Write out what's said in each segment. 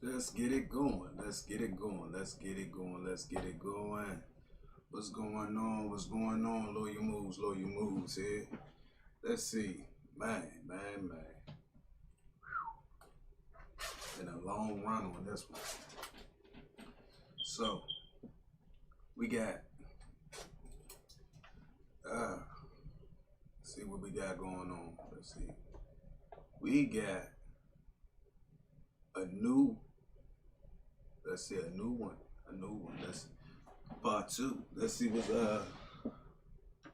Let's get it going. Let's get it going. Let's get it going. Let's get it going. What's going on? What's going on? Lower your moves here. Let's see. Man. Been a long run on this one. So, we got, let's see what we got going on. Let's see. We got a new, let's see, a new one. Let's part two. Let's see what, and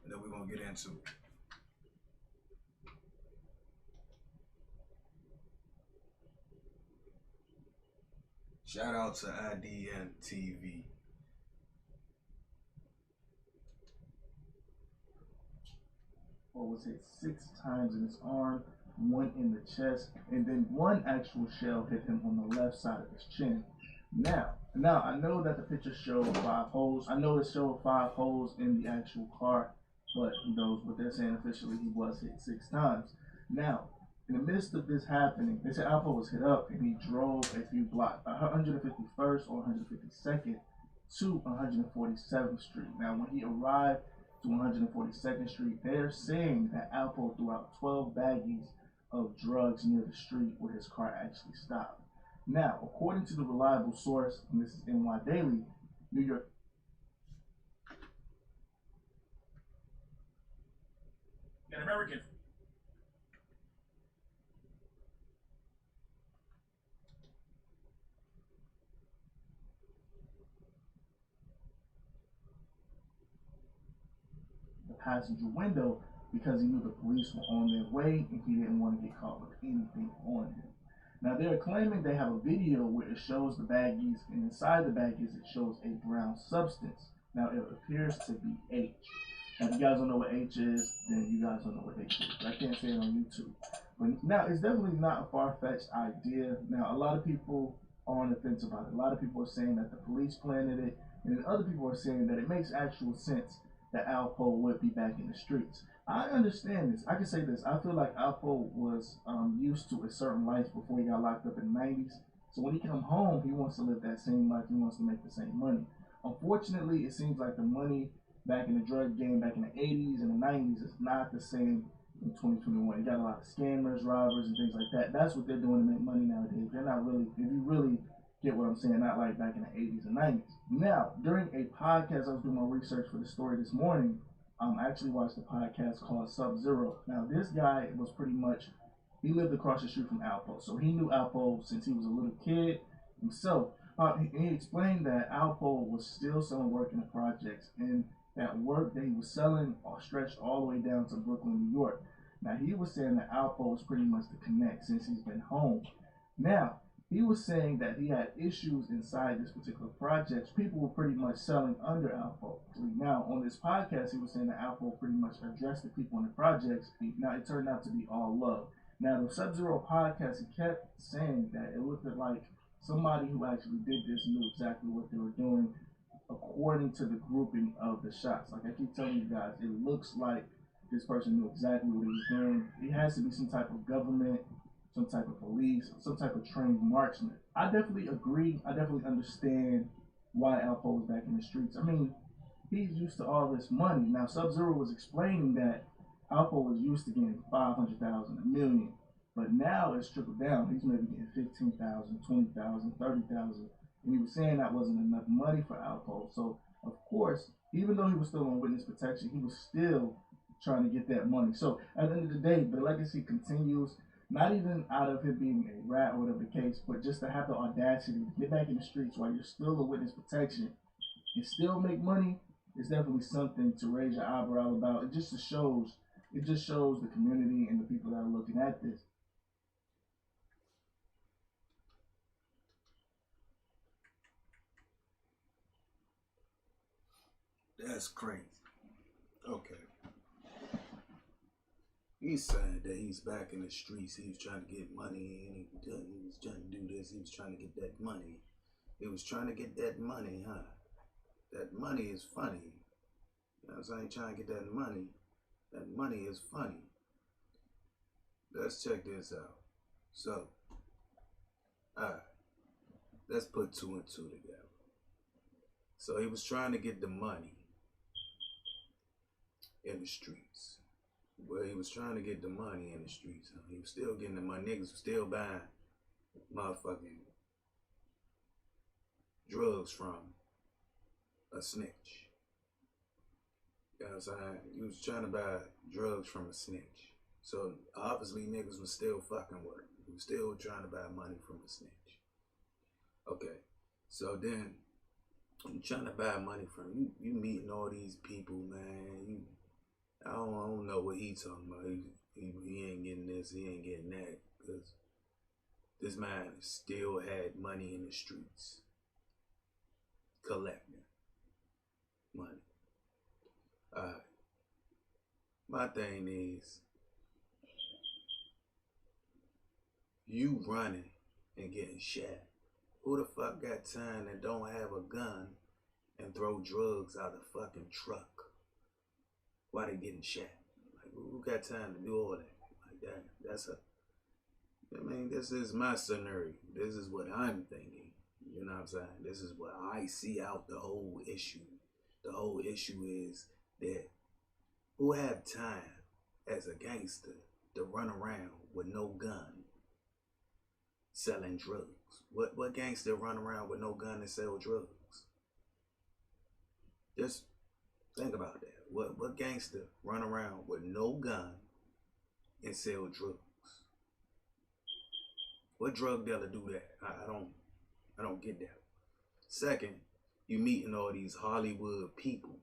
then we're going to get into it. Shout out to IDM TV. Or was hit 6 times in his arm, one in the chest, and then one actual shell hit him on the left side of his chin. Now I know that the picture showed 5 holes. I know it showed 5 holes in the actual car, but who knows what they're saying officially? He was hit 6 times. Now, in the midst of this happening, they said Alpo was hit up and he drove a few blocks, 151st or 152nd to 147th Street. Now, when he arrived to 142nd Street, they're saying that Alpo threw out 12 baggies of drugs near the street where his car actually stopped. Now, according to the reliable source, and this is NY Daily, New York an American the passenger window because he knew the police were on their way and he didn't want to get caught with anything on him. Now they're claiming they have a video where it shows the baggies, and inside the baggies it shows a brown substance. Now it appears to be H. Now if you guys don't know what H is, then you guys don't know what H is. I can't say it on YouTube. But now it's definitely not a far-fetched idea. Now a lot of people are on the fence about it. A lot of people are saying that the police planted it, and then other people are saying that it makes actual sense that Alpo would be back in the streets. I understand this. I can say this. I feel like Alpo was used to a certain life before he got locked up in the 90s. So when he come home, he wants to live that same life. He wants to make the same money. Unfortunately, it seems like the money back in the drug game back in the 80s and the 90s is not the same in 2021. You got a lot of scammers, robbers, and things like that. That's what they're doing to make money nowadays. They're not really, if you really get what I'm saying, not like back in the 80s and 90s. Now, during a podcast, I was doing my research for the story this morning. I actually watched a podcast called Sub-Zero. Now, this guy was pretty much, he lived across the street from Alpo. So he knew Alpo since he was a little kid himself. He explained that Alpo was still selling work in the projects, and that work that he was selling stretched all the way down to Brooklyn, New York. Now, he was saying that Alpo was pretty much the connect since he's been home. Now, he was saying that he had issues inside this particular project. People were pretty much selling under Alpo. Now, on this podcast, he was saying that Alpo pretty much addressed the people in the projects. Now, it turned out to be all love. Now, the Sub-Zero podcast, he kept saying that it looked like somebody who actually did this knew exactly what they were doing according to the grouping of the shots. Like I keep telling you guys, it looks like this person knew exactly what he was doing. It has to be some type of government, some type of police, some type of trained marksman. I definitely agree. I definitely understand why Alpo was back in the streets. I mean, he's used to all this money. Now, Sub-Zero was explaining that Alpo was used to getting 500,000, a million, but now it's trickled down. He's maybe getting 15,000, 20,000, 30,000, and he was saying that wasn't enough money for Alpo. So, of course, even though he was still on witness protection, he was still trying to get that money. So, at the end of the day, the legacy continues. Not even out of him being a rat or whatever the case, but just to have the audacity to get back in the streets while you're still a witness protection and still make money is definitely something to raise your eyebrow about. It just shows the community and the people that are looking at this. That's crazy. Okay. He's saying that he's back in the streets. He was trying to get money, and he was trying to do this. He was trying to get that money. He was trying to get that money, huh? That money is funny. You know what I'm saying? Trying to get that money. That money is funny. Let's check this out. So, alright. let's put two and two together. So he was trying to get the money in the streets. Well, he was trying to get the money in the streets. He was still getting the money. Niggas was still buying motherfucking drugs from a snitch. You know what I'm saying? He was trying to buy drugs from a snitch. So obviously niggas was still fucking with him. He was still trying to buy money from a snitch. Okay. So then you trying to buy money from you meeting all these people, man. I don't know what he talking about. He ain't getting this, he ain't getting that, because this man still had money in the streets, collecting money. Alright. My thing is, you running and getting shot. Who the fuck got time and don't have a gun and throw drugs out the fucking truck while they getting shot? Like, who got time to do all that? Like that? This is my scenario. This is what I'm thinking. You know what I'm saying? This is what I see out the whole issue. The whole issue is that who have time as a gangster to run around with no gun selling drugs? What gangster run around with no gun and sell drugs? Just think about that. What gangster run around with no gun and sell drugs? What drug dealer do that? I don't get that. Second, you meeting all these Hollywood people.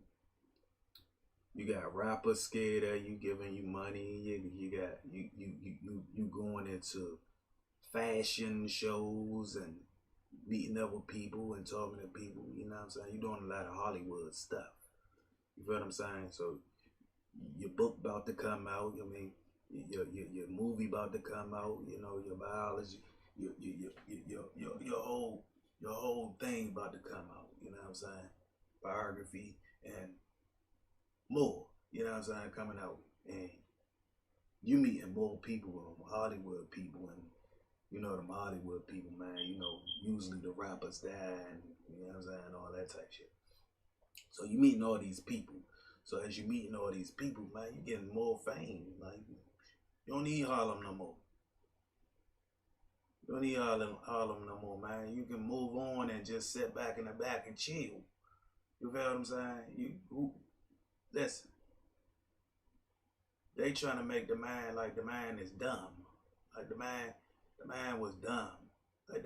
You got rappers scared of you, giving you money. You going into fashion shows and meeting other people and talking to people. You know what I'm saying? You're doing a lot of Hollywood stuff. You feel what I'm saying? So your book about to come out. I mean, your movie about to come out. You know, your biology, your whole thing about to come out. You know what I'm saying? Biography and more. You know what I'm saying? Coming out, and you meeting more people, Hollywood people, and you know them Hollywood people, man. You know, usually the rappers die, and you know what I'm saying, all that type shit. So you meeting all these people. So as you meeting all these people, man, you getting more fame. Like, you don't need Harlem no more. You don't need Harlem no more, man. You can move on and just sit back in the back and chill. You feel what I'm saying? Listen. They trying to make the man like the man is dumb. Like the man was dumb. Like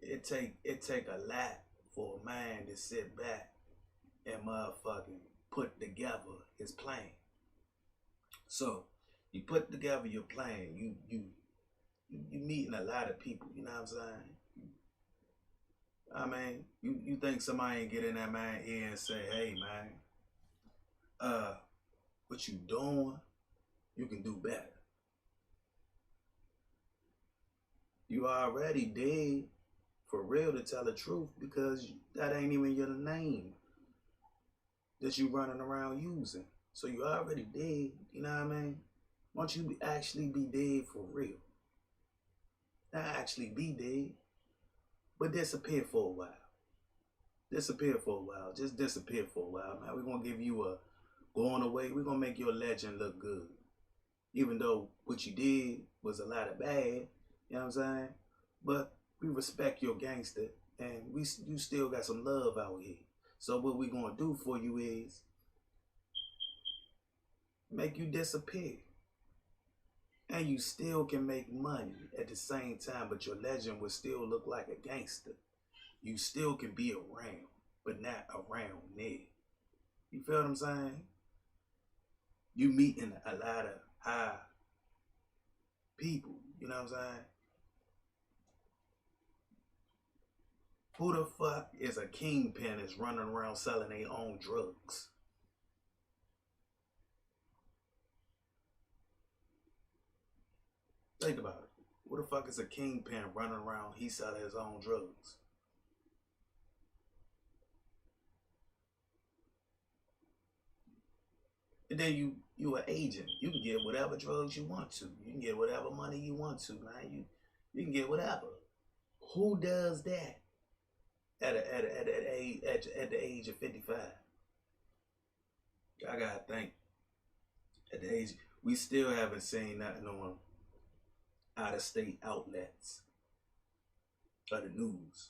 it take a lot for a man to sit back and motherfucking put together his plan. So you put together your plan. You meeting a lot of people. You know what I'm saying? I mean, you think somebody ain't get in that man ear and say, "Hey, man, what you doing? You can do better." You already dead, for real, to tell the truth, because that ain't even your name that you running around using. So you already dead, you know what I mean? Why don't you actually be dead for real? Not actually be dead, but disappear for a while. Disappear for a while. Just disappear for a while, man. We're going to give you a going away. We're going to make your legend look good. Even though what you did was a lot of bad, you know what I'm saying? But we respect your gangster, and you still got some love out here. So what we gonna do for you is make you disappear. And you still can make money at the same time, but your legend will still look like a gangster. You still can be around, but not around me. You feel what I'm saying? You meeting a lot of high people, you know what I'm saying? Who the fuck is a kingpin that's running around selling their own drugs? Think about it. Who the fuck is a kingpin running around, he selling his own drugs? And then you an agent. You can get whatever drugs you want to. You can get whatever money you want to, man. You can get whatever. Who does that? at the age of 55. I gotta think. At the age, we still haven't seen nothing on out of state outlets of the news.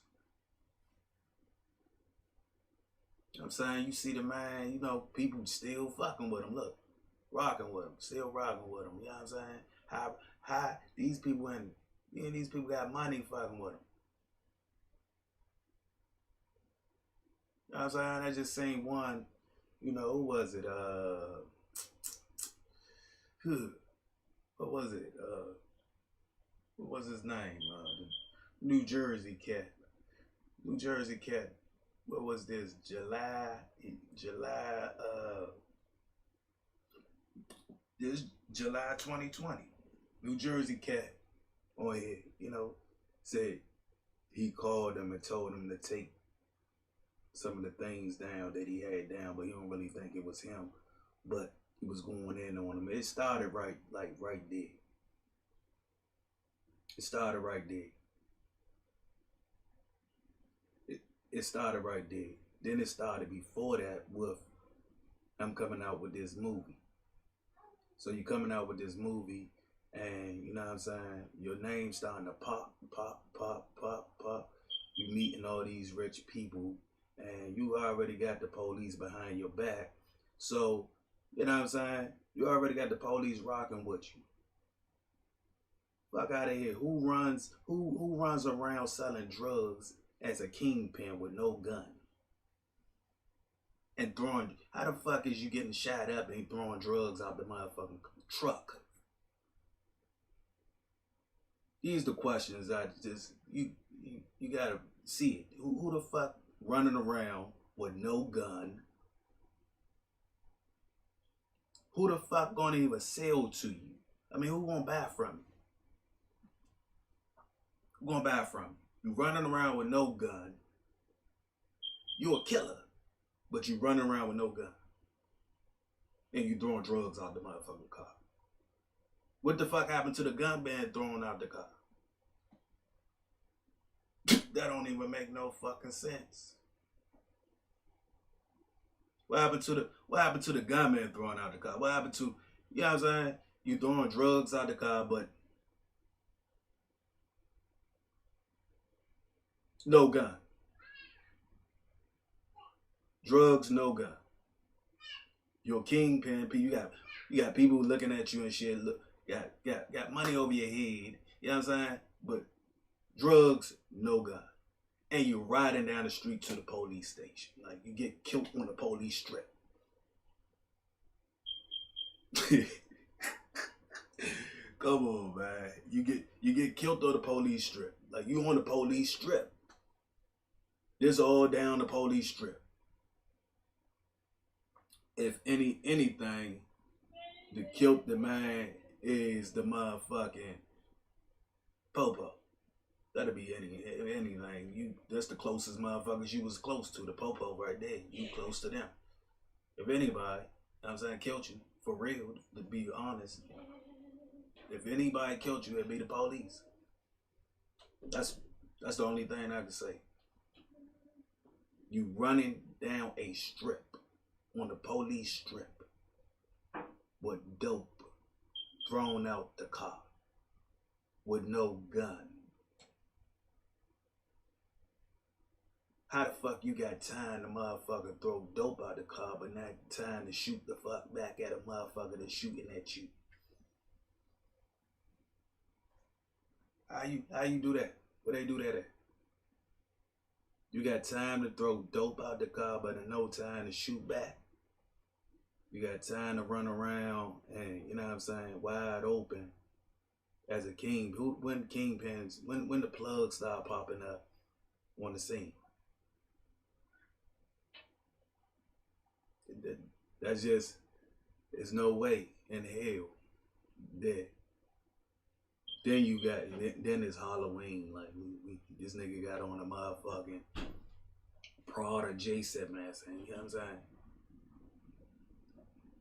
I'm saying, you see the man, you know, people still fucking with him. Look, rocking with him, still rocking with him. You know what I'm saying? How these people these people got money fucking with him. You know what I'm saying? I just seen one, you know, who was it? What was it? What was his name? The New Jersey cat. New Jersey cat. What was this? This July 2020. New Jersey cat on here, you know, said he called him and told him to take some of the things down that he had down, but he don't really think it was him. But he was going in on him. It started right there. It started right there. It started right there. Then it started before that with I'm coming out with this movie. So you coming out with this movie and you know what I'm saying, your name's starting to pop. You meeting all these rich people and you already got the police behind your back. So, you know what I'm saying? You already got the police rocking with you. Fuck out of here. Who runs around selling drugs as a kingpin with no gun? And throwing, how the fuck is you getting shot up and throwing drugs out the motherfucking truck? These the questions I just, you gotta see it. Who the fuck running around with no gun? Who the fuck gonna even sell to you? I mean, who gonna buy from you? Who gonna buy from you? You running around with no gun. You a killer, but you running around with no gun. And you throwing drugs out the motherfucking car. What the fuck happened to the gun being thrown out the car? That don't even make no fucking sense. What happened to the gunman throwing out the car? What happened to, you know what I'm saying? You throwing drugs out the car, but no gun. Drugs, no gun. You're a kingpin. You got people looking at you and shit. Look, got money over your head. You know what I'm saying? But drugs, no gun. And you're riding down the street to the police station. Like you get killed on the police strip. Come on, man. You get killed on the police strip. Like you on the police strip. This all down the police strip. If anything, the killed the man is the motherfucking popo. That'll be anything. That's the closest motherfuckers you was close to. The popo right there. You close to them. If anybody, you know what I'm saying, killed you, for real, to be honest. If anybody killed you, it'd be the police. That's the only thing I can say. You running down a strip on the police strip with dope thrown out the car with no gun. How the fuck you got time to motherfucker throw dope out the car but not time to shoot the fuck back at a motherfucker that's shooting at you? How you do that? Where they do that at? You got time to throw dope out the car but no time to shoot back. You got time to run around and, you know what I'm saying, wide open as a king. When kingpins, when the plugs start popping up on the scene? That's just, there's no way in hell that. Then it's Halloween. Like, this nigga got on a motherfucking Prada J-Set mask. You know what I'm saying?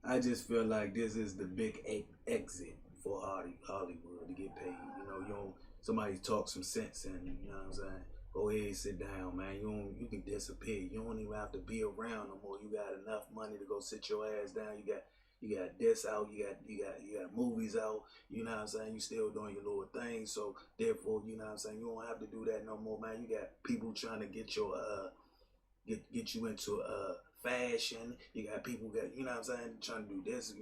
I just feel like this is the big exit for Hollywood to get paid. You know, somebody talk some sense and, you know what I'm saying? Go ahead, sit down, man. You can disappear. You don't even have to be around no more. You got enough money to go sit your ass down. You got this out. You got movies out. You know what I'm saying? You still doing your little thing. So therefore, you know what I'm saying, you don't have to do that no more, man. You got people trying to get your get you into fashion. You got people got, you know what I'm saying, trying to do this.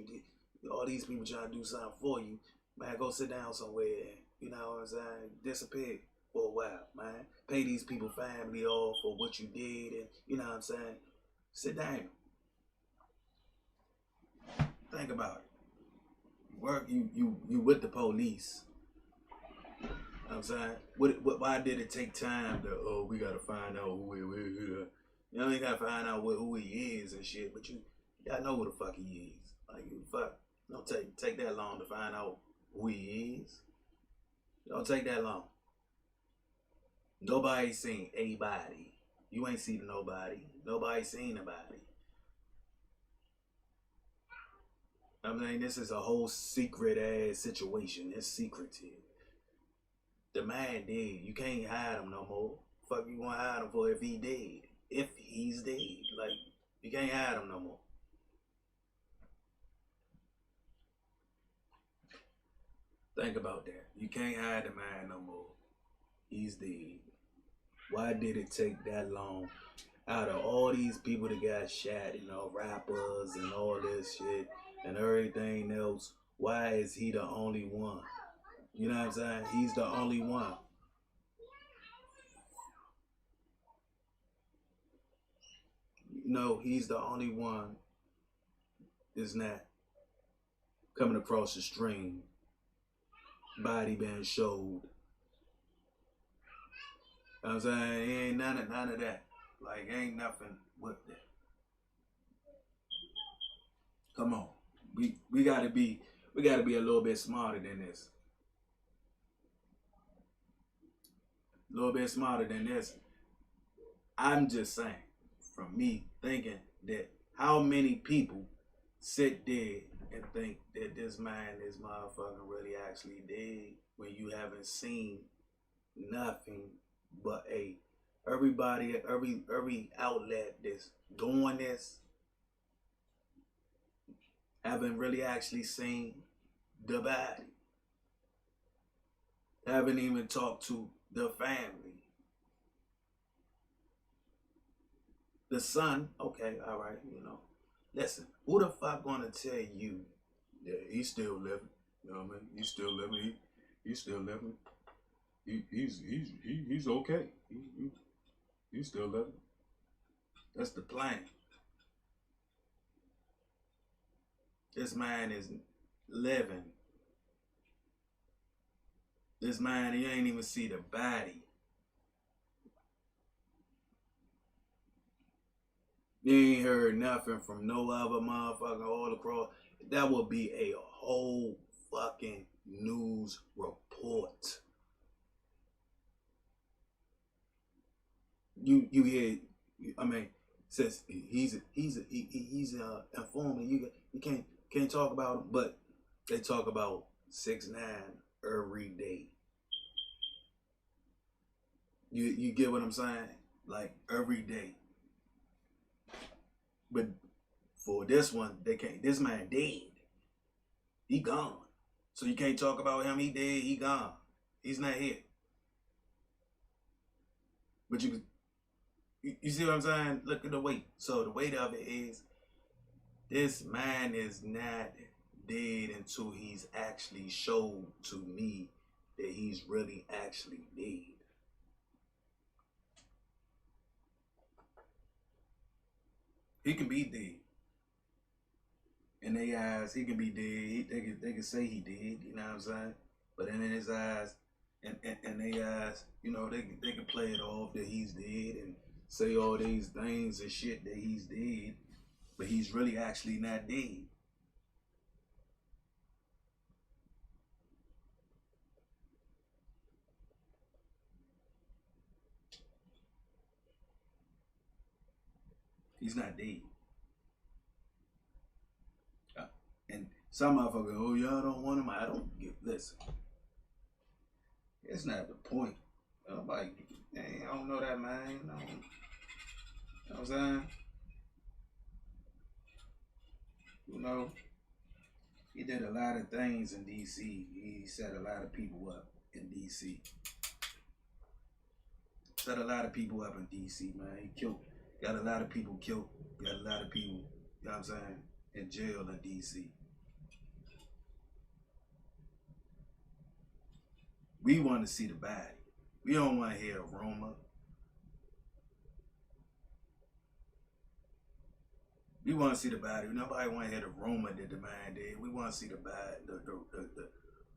All these people trying to do something for you. Man, go sit down somewhere and, you know what I'm saying, disappear for a while, man. Pay these people family off for what you did, and you know what I'm saying. Sit down. Think about it. Work you with the police. You know what I'm saying? Why did it take time to, oh, we gotta find out who he is? You know, you gotta find out who he is and shit, but you gotta know who the fuck he is. Like, fuck, don't take that long to find out who he is. Don't take that long. Nobody seen a body. You ain't seen nobody. Nobody seen nobody. I mean, this is a whole secret ass situation. It's secretive. The man dead. You can't hide him no more. Fuck you gonna hide him for if he dead? If he's dead. Like, you can't hide him no more. Think about that. You can't hide the man no more. He's dead. Why did it take that long? Out of all these people that got shot, you know, rappers and all this shit and everything else, why is he the only one? You know what I'm saying? He's the only one. You know, he's the only one that's not coming across the stream, body being showed. You know what I'm saying? He ain't none of that. Like, ain't nothing with that. Come on. We gotta be a little bit smarter than this. A little bit smarter than this. I'm just saying, from me thinking that how many people sit there and think that this man, this motherfucker really actually dead when you haven't seen nothing but every outlet that's doing this haven't really actually seen the body. Haven't even talked to the family. The son, okay, all right, you know. Listen, who the fuck gonna tell you that he's still living? You know what I mean? He's still living. He's still living. He's okay. He's still living. That's the plan. This man is living. This man, he ain't even see the body. You ain't heard nothing from no other motherfucker all across. That would be a whole fucking news report. You hear? I mean, says he's informing. You can't talk about him, but they talk about 6ix9ine every day. You get what I'm saying? Like, every day. But for this one, they can't. This man dead. He gone. So you can't talk about him. He dead. He gone. He's not here. But you see what I'm saying? Look at the weight. So the weight of it is, this man is not dead until he's actually showed to me that he's really actually dead. He can be dead. In their eyes, he can be dead. They can say he did, you know what I'm saying? But in his eyes, and their eyes, you know, they can play it off that he's dead and say all these things and shit that he's dead, but he's really actually not dead. He's not dead. And some motherfuckers, oh, y'all don't want him. I don't get, listen. It's not the point Nobody, man, I don't know that, man. No. You know what I'm saying? You know, he did a lot of things in D.C. He set a lot of people up in D.C. Set a lot of people up in D.C., man. He got a lot of people killed, got a lot of people, you know what I'm saying, in jail in D.C. We want to see the body. We don't want to hear a rumor. We want to see the body. Nobody want to hear the rumor that the man did. We want to see the body. The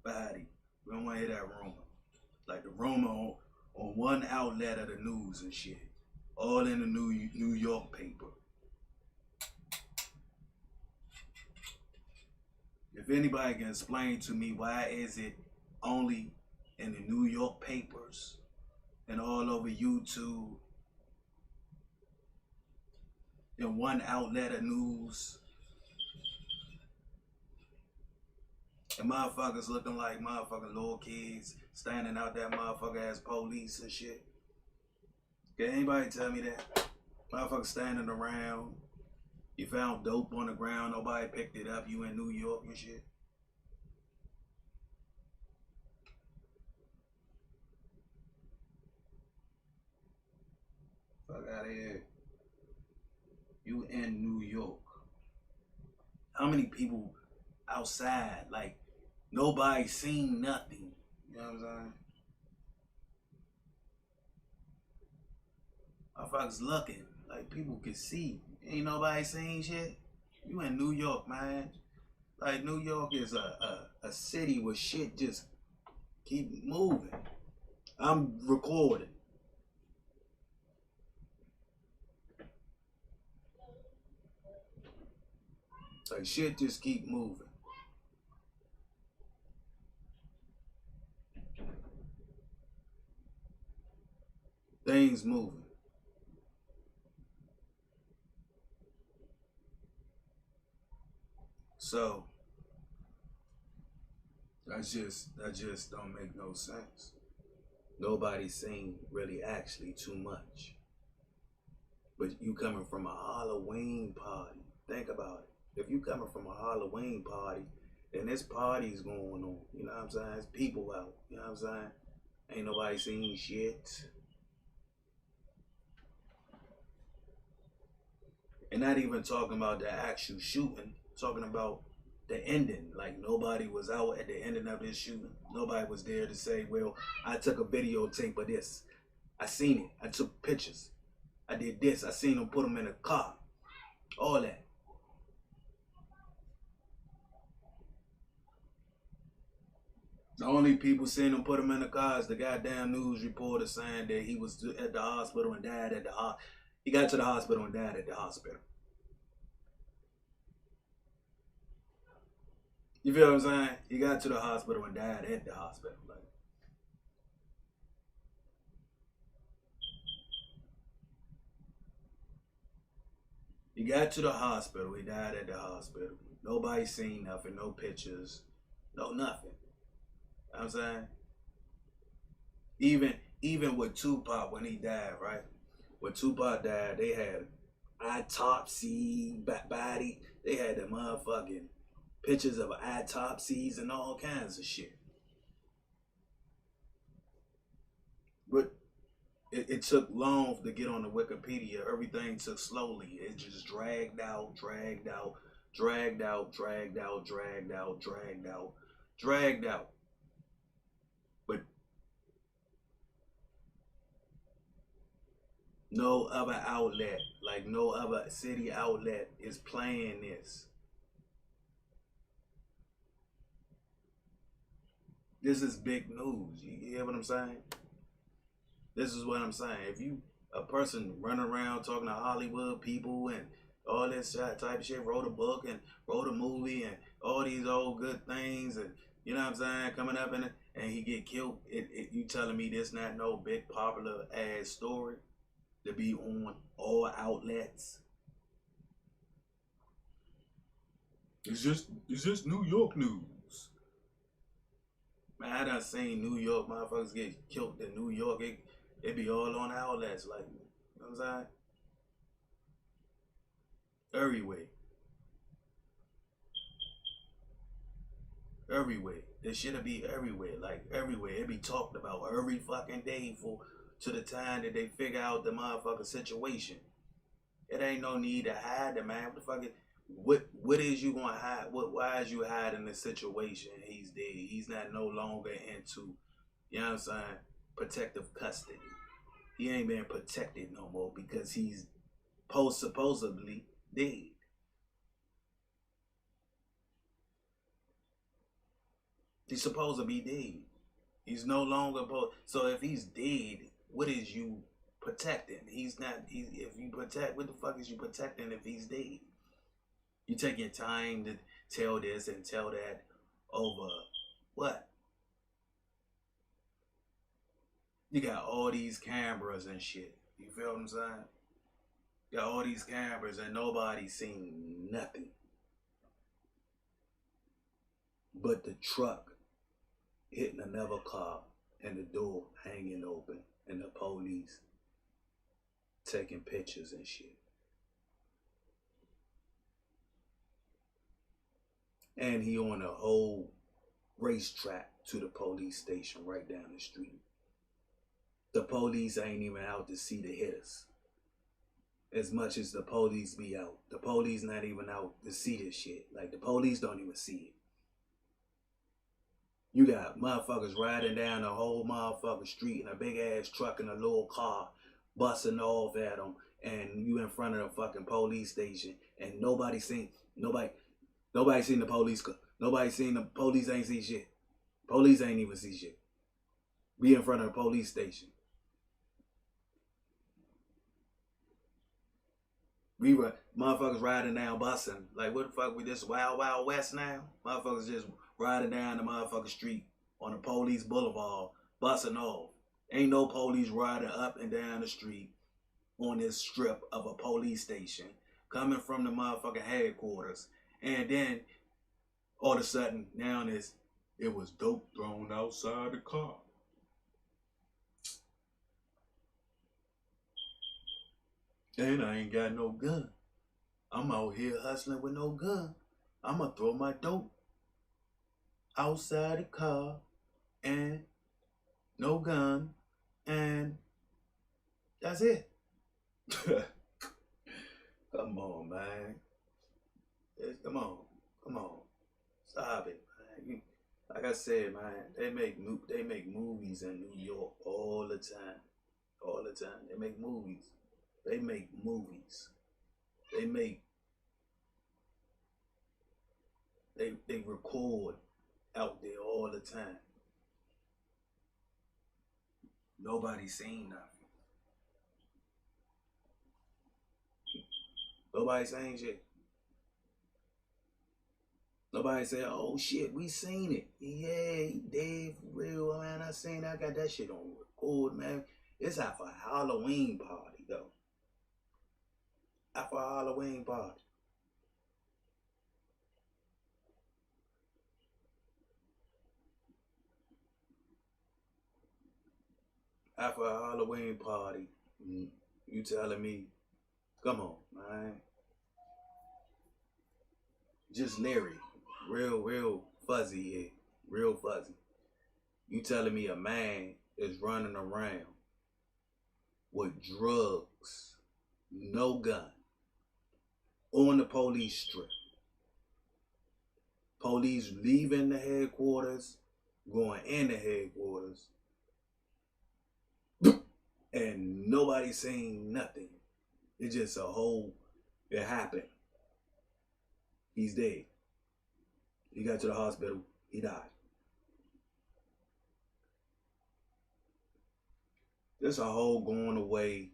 body. We don't want to hear that rumor. Like the rumor on one outlet of the news and shit. All in the New York paper. If anybody can explain to me why is it only in the New York papers and all over YouTube in one outlet of news, and motherfuckers looking like motherfucking little kids standing out that motherfucker as police and shit. Can anybody tell me that? Motherfuckers standing around, you found dope on the ground, nobody picked it up, you in New York and shit. Fuck out of here. You in New York. How many people outside, like, nobody seen nothing? You know what I'm saying? Motherfuckers looking, like people can see. Ain't nobody seen shit. You in New York, man. Like New York is a city where shit just keep moving. I'm recording. Like shit just keep moving. Things moving. So that just don't make no sense. Nobody's seen really actually too much. But you coming from a Halloween party, think about it. If you coming from a Halloween party, then this party's going on. You know what I'm saying? There's people out. You know what I'm saying? Ain't nobody seen shit. And not even talking about the actual shooting, talking about the ending. Like nobody was out at the ending of this shooting. Nobody was there to say, well, I took a videotape of this. I seen it. I took pictures. I did this. I seen them put them in a car. All that. The only people seen him put him in the car is the goddamn news reporter saying that he was at the hospital and died at the hospital. He got to the hospital and died at the hospital. You feel what I'm saying? He got to the hospital and died at the hospital. Like, he got to the hospital. He died at the hospital. Nobody seen nothing. No pictures. No nothing. You know what I'm saying? Even with Tupac when he died, right? When Tupac died, they had autopsy, body. They had the motherfucking pictures of autopsies and all kinds of shit. But it took long to get on the Wikipedia. Everything took slowly. It just dragged out, dragged out, dragged out, dragged out, dragged out, dragged out, dragged out. But no other outlet, like no other city outlet is playing this. This is big news. You hear what I'm saying? This is what I'm saying. If you a person running around talking to Hollywood people and all this type of shit, wrote a book and wrote a movie and all these old good things and you know what I'm saying, coming up in it and he get killed, you telling me this not no big popular ass story to be on all outlets? It's just New York news. Man, I done seen New York motherfuckers get killed in New York. It be all on outlets, like, you know what I'm saying? Everywhere. Everywhere. This shit'll be everywhere. Like, everywhere. It be talked about every fucking day for to the time that they figure out the motherfucking situation. It ain't no need to hide it, man. What the fuck is, what is you gonna hide? Why is you hiding the situation? He's dead. He's not no longer into, you know what I'm saying, protective custody. He ain't being protected no more because he's supposedly dead. He's supposed to be dead. He's no longer so if he's dead, what is you protecting? He's not. If you protect, what the fuck is you protecting if he's dead? You take your time to tell this and tell that over what? You got all these cameras and shit. You feel what I'm saying? You got all these cameras and nobody seen nothing but the truck hitting another car and the door hanging open and the police taking pictures and shit. And he on a whole racetrack to the police station right down the street. The police ain't even out to see the hitters. As much as the police be out, the police not even out to see this shit. Like, the police don't even see it. You got motherfuckers riding down the whole motherfucking street in a big ass truck in a little car, busting off at them, and you in front of the fucking police station, and nobody seen the police. Nobody seen the police. Ain't see shit. Police ain't even see shit. Be in front of the police station. We were motherfuckers riding down busting. Like, what the fuck with this wild, wild west now? Motherfuckers just riding down the motherfucking street on the police boulevard, busting off. Ain't no police riding up and down the street on this strip of a police station coming from the motherfucking headquarters. And then all of a sudden, now it was dope thrown outside the car. And I ain't got no gun. I'm out here hustling with no gun. I'm gonna throw my dope outside the car and no gun, and that's it. Come on, man. Come on. Stop it, man. Like I said, man, they make movies in New York all the time. All the time. They make movies. They record out there all the time. Nobody seen nothing. Nobody saying shit. Nobody say, oh shit, we seen it. Yeah, he dead for real, man. I seen I got that shit on record, man. It's out for a Halloween party, though. Out for a Halloween party. Out for a Halloween party. You telling me, come on, man. Just Larry. Real fuzzy here. Real fuzzy. You telling me a man is running around with drugs, no gun, on the police strip. Police leaving the headquarters, going in the headquarters, and nobody saying nothing. It's just it happened. He's dead. He got to the hospital. He died. There's a whole going away.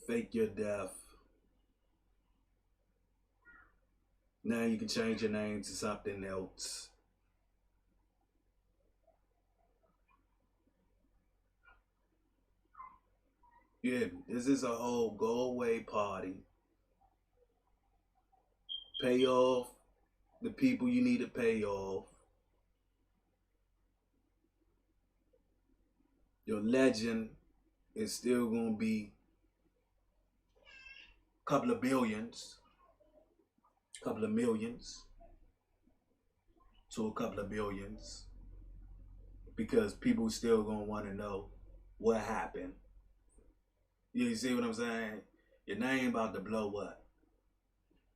Fake your death. Now you can change your name to something else. Yeah, this is a whole go away party. Pay off the people you need to pay off. Your legend is still gonna be a couple of billions, a couple of millions to a couple of billions, because people still gonna want to know what happened. You see what I'm saying? Your name about to blow up.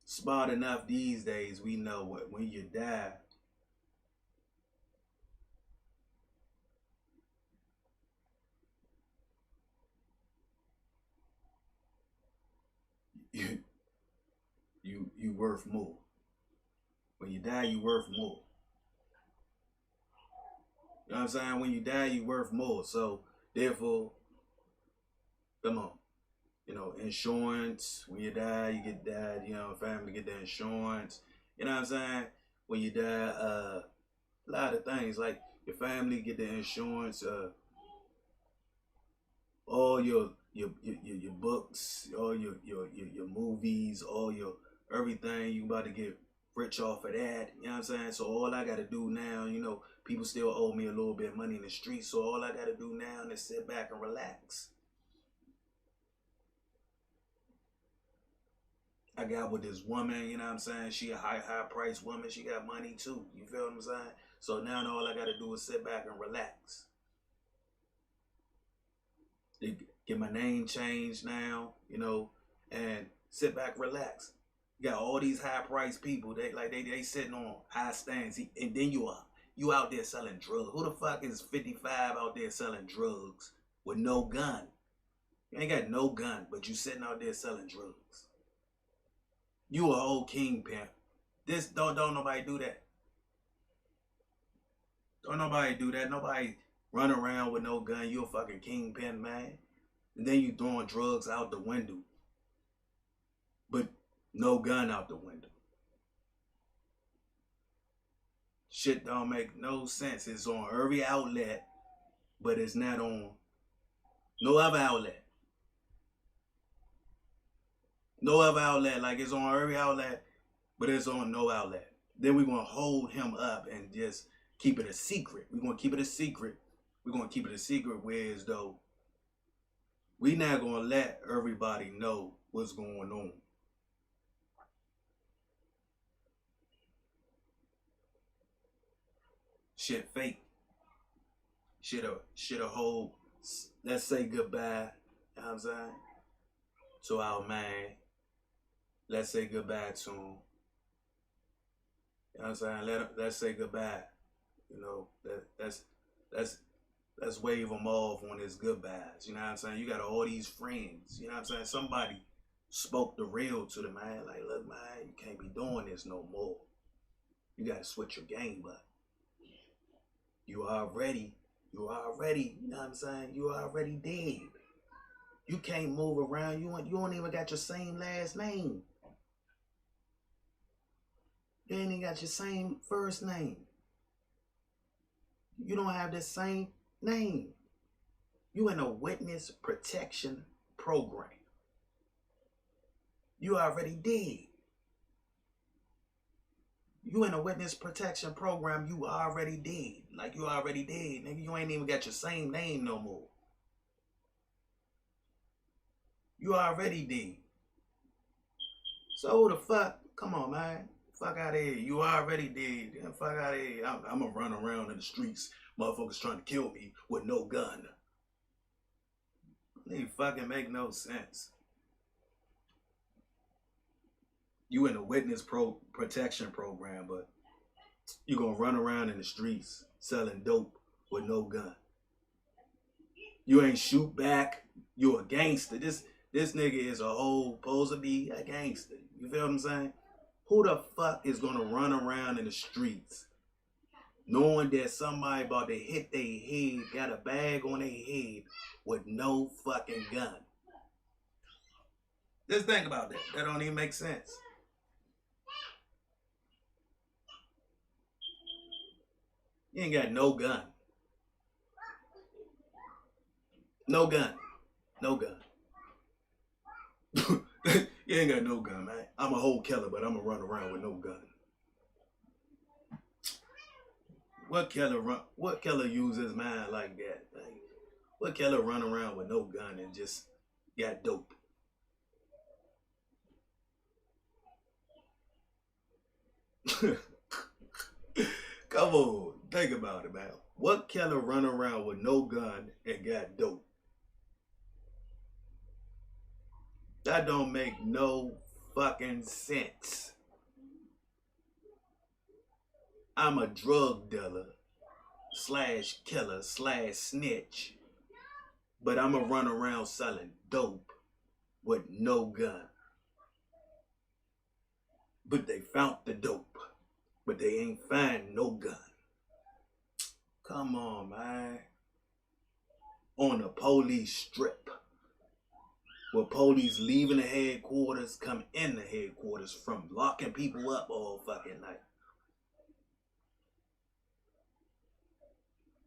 Smart enough these days, we know what when you die, you you worth more. When you die, you worth more. You know what I'm saying? When you die, you worth more. So therefore, come on. You know, insurance. When you die, you get that. You know, family get the insurance. You know what I'm saying? When you die, a lot of things like your family get the insurance. All your books, all your movies, all your everything. You about to get rich off of that. You know what I'm saying? So all I gotta do now, you know, people still owe me a little bit of money in the street. So all I gotta do now is sit back and relax. I got with this woman, you know what I'm saying? She a high price woman. She got money too. You feel what I'm saying? So now all I gotta do is sit back and relax. Get my name changed now, you know, and sit back, relax. You got all these high priced people. They sitting on high stands, and then you out there selling drugs. Who the fuck is 55 out there selling drugs with no gun? You ain't got no gun, but you sitting out there selling drugs. You a whole kingpin. This don't nobody do that. Don't nobody do that. Nobody run around with no gun. You a fucking kingpin, man. And then you throwing drugs out the window, but no gun out the window. Shit don't make no sense. It's on every outlet, but it's not on no other outlet. No other outlet. Like it's on every outlet, but it's on no outlet. Then we're going to hold him up and just keep it a secret. We're going to keep it a secret. We're going to keep it a secret, whereas though we not going to let everybody know what's going on. Shit fake. Shit a whole, let's say goodbye, you know what I'm saying, to our man. Let's say goodbye to him. You know what I'm saying? Let's say goodbye. You know, let's wave them off on his goodbyes. You know what I'm saying? You got all these friends. You know what I'm saying? Somebody spoke the real to the man. Like, look, man, you can't be doing this no more. You got to switch your game up. You already, you know what I'm saying? You already dead. You can't move around. You don't even got your same last name. You ain't even got your same first name. You don't have the same name. You in a witness protection program. You already dead. You in a witness protection program, you already dead. Like you already dead. Nigga, you ain't even got your same name no more. You already dead. So who the fuck? Come on, man. Fuck out of here. You already dead. Yeah, fuck out of here. I'm gonna run around in the streets. Motherfuckers trying to kill me with no gun. It fucking make no sense. You in a witness protection program, but you gonna run around in the streets selling dope with no gun. You ain't shoot back. You a gangster. This nigga is a whole supposed to be a gangster. You feel what I'm saying? Who the fuck is gonna run around in the streets knowing that somebody about to hit their head, got a bag on their head with no fucking gun? Just think about that. That don't even make sense. You ain't got no gun. No gun. No gun. You ain't got no gun, man. I'm a whole killer, but I'm gonna run around with no gun. What killer use his mind like that? Like, what killer run around with no gun and just got dope? Come on, think about it, man. What killer run around with no gun and got dope? That don't make no fucking sense. I'm a drug dealer slash killer slash snitch, but I'm gonna run around selling dope with no gun. But they found the dope, but they ain't find no gun. Come on, man. On a police strip, where police leaving the headquarters, come in the headquarters from locking people up all fucking night.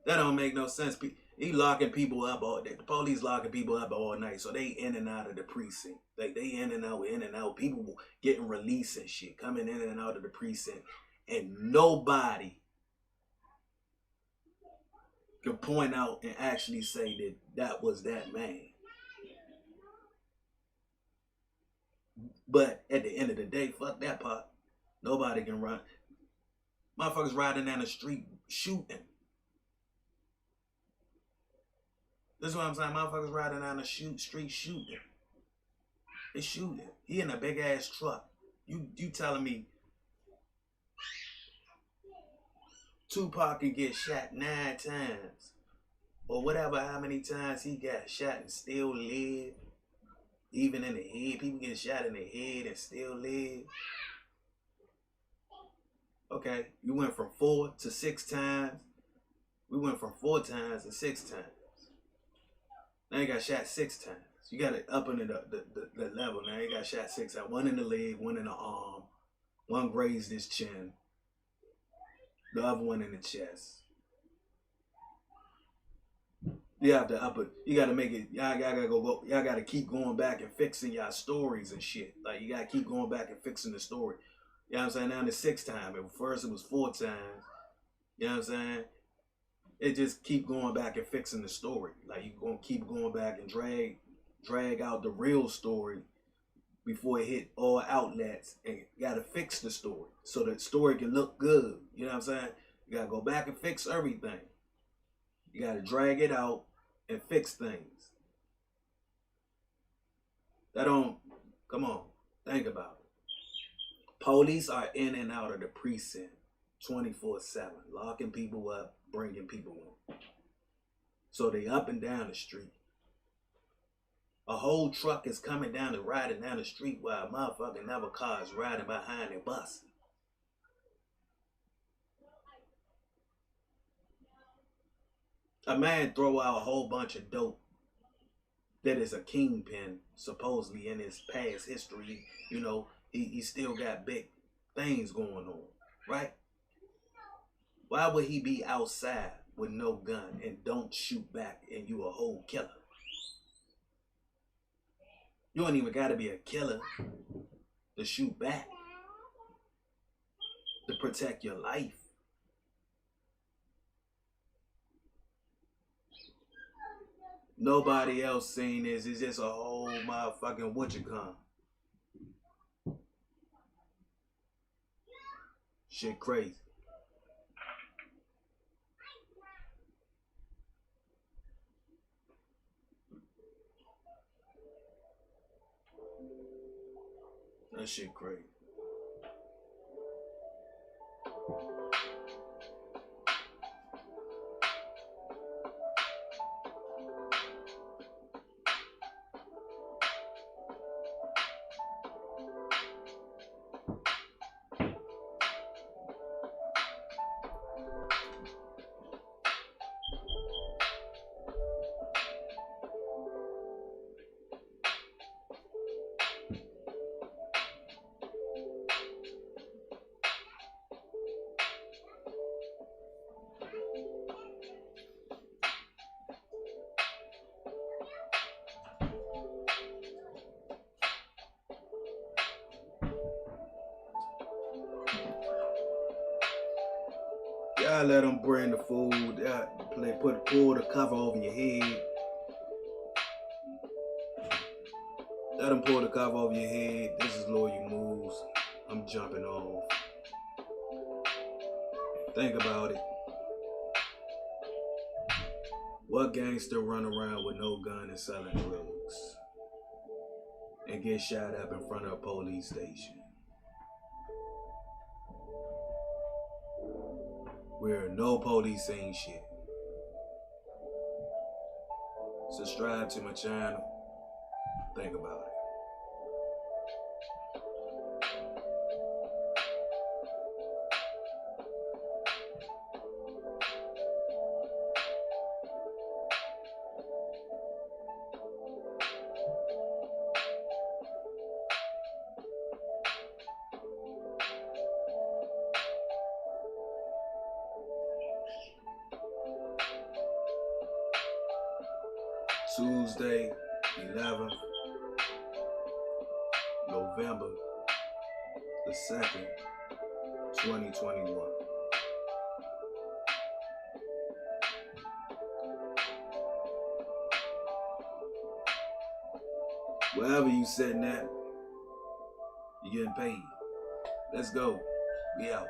That don't make no sense. He locking people up all day. The police locking people up all night, so they in and out of the precinct. Like they in and out. People getting released and shit, coming in and out of the precinct, and nobody could point out and actually say that that was that man. But at the end of the day, fuck that part. Nobody can run. Motherfuckers riding down the street shooting. This is what I'm saying. Motherfuckers riding down the street shooting. They shooting. He in a big ass truck. You telling me Tupac can get shot 9 times, or whatever, how many times he got shot and still live? Even in the head, people get shot in the head and still live. Okay, you went from 4 to 6 times. We went from 4 times to 6 times. Now you got shot 6 times. You got it up into the level. Now you got shot 6 times. 1 in the leg, 1 in the arm. 1 grazed his chin. The other 1 in the chest. You have to up it. You gotta make it. Y'all gotta keep going back and fixing y'all stories and shit. Like you gotta keep going back and fixing the story. You know what I'm saying? Now the 6th time. At first it was 4 times. You know what I'm saying? It just keep going back and fixing the story. Like you gonna keep going back and drag out the real story before it hit all outlets, and you gotta fix the story so that story can look good. You know what I'm saying? You gotta go back and fix everything. You gotta drag it out and fix things. Come on, think about it. Police are in and out of the precinct 24/7, locking people up, bringing people in. So they up and down the street. A whole truck is coming down and riding down the street while a motherfucking another car is riding behind a bus. A man throw out a whole bunch of dope that is a kingpin, supposedly in his past history. You know, he still got big things going on, right? Why would he be outside with no gun and don't shoot back and you a whole killer? You don't even gotta be a killer to shoot back, to protect your life. Nobody else seen this. It's just a whole motherfucking whatchamacallit. Shit crazy. That shit crazy. I let them bring the food. Pull the cover over your head. Let them pull the cover over your head. This is Lawyer Moves. I'm jumping off. Think about it. What gangster run around with no gun and selling drugs and get shot up in front of a police station? Where no police ain't shit. Subscribe to my channel. Think about it. Tuesday, 11th, November the 2nd, 2021. Wherever you sitting at, you getting paid. Let's go. We out.